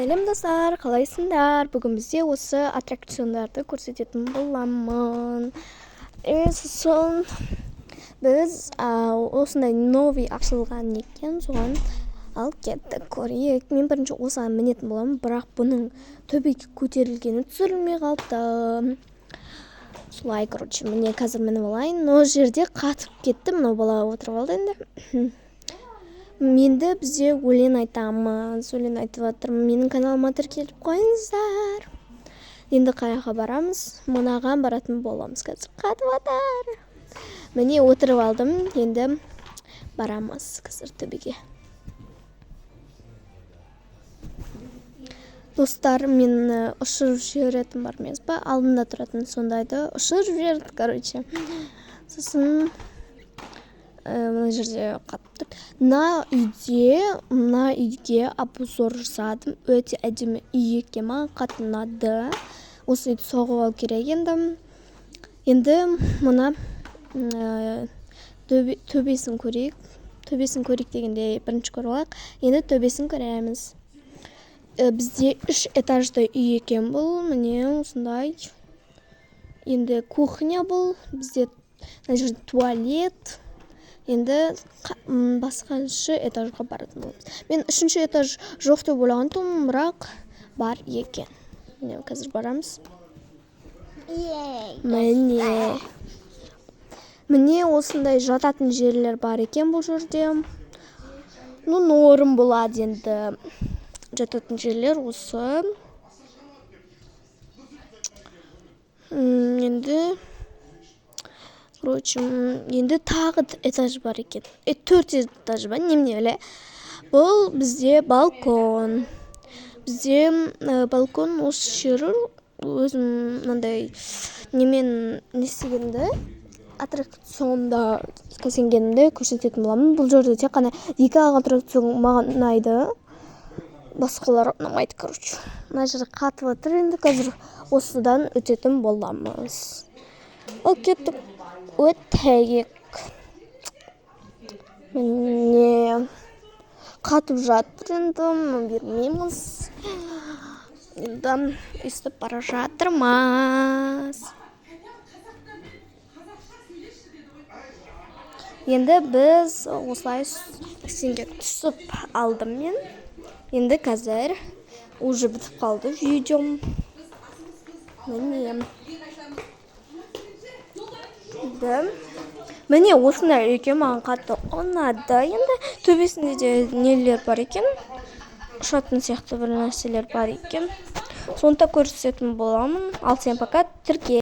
Сәлем достар, қалайсыңдар? Бүгін бізде осы аттракциондарды көрсететін боламын. Сосын біз осындай новый ашылған екен, соған алып кеттік, көрейік. Мен бірінші осыған мінетін боламын, бірақ бұның төбеге көтерілгені түсірілмей қалды. Солай, міне қазір мініп алайын. Ол жерде қатып кетті, мынау бала отырып алды енді. Менді бізде өлең айтамыз, өлең айтып жатырмын. Менің каналыма тіркеліп қойыңыздар. Енді қаяққа барамыз? Мынаған баратын боламыз, қазір қатып жатыр. Міне отырып алдым, енді барамыз қазір төбеге. Достар, мен ұшырып жіберетін бар емес па? Алдында тұратын сондайды ұшырып жіберді, Сосын мына жерде қатып тұр. Мына үйге обзор жасадым. Өте әдемі үй екен, маған қатты ұнады. Осы үйді соғып алу керек енді. Енді мына төбесін көрейік. Төбесін көрейік дегенде бірінші көріп алайық. Енді төбесін көреміз. Бізде 3 этажды үй екен бұл. Міне осындай. Енді кухня бұл. Бізде мына жерде туалет. Енді басқаншы этажға баратын боламыз. Мен 3-ші этаж жоқ деп ойлаған тұғым, бірақ бар екен. Міне қазір барамыз. Міне осындай жататын жерлер бар екен бұл жерде. Норм болады енді. Жататын жерлер осы. Енді тағы этаж бар екен. 4 этаж бар, немене өле. Бұл бізде балкон. Бізде балкон осы жері өзім мынандай немен нестегенді, аттракционда кәсенгенімді көрсететін боламын. Бұл жерде тек қана 2 аттракцион маған ұнайды. Басқалар ұнамайды, Мына жері қатып жатыр, енді қазір осыдан өтетін боламыз. Ол кеттік. Өтейік. Міне қатып жатыр енді, бермейміз. Енді өстіп бара жатырмыз. Енді біз осылай сенге түсіп алдым мен. Енді қазір уже бітіп қалды видеом. Міне осындай екен, маған қатты ұнады. Енді төбесінде де нелер бар екен. Ұшатын сияқты бір нәрселер бар екен. Сонда көрсететін боламын. Ал сен пока тірке.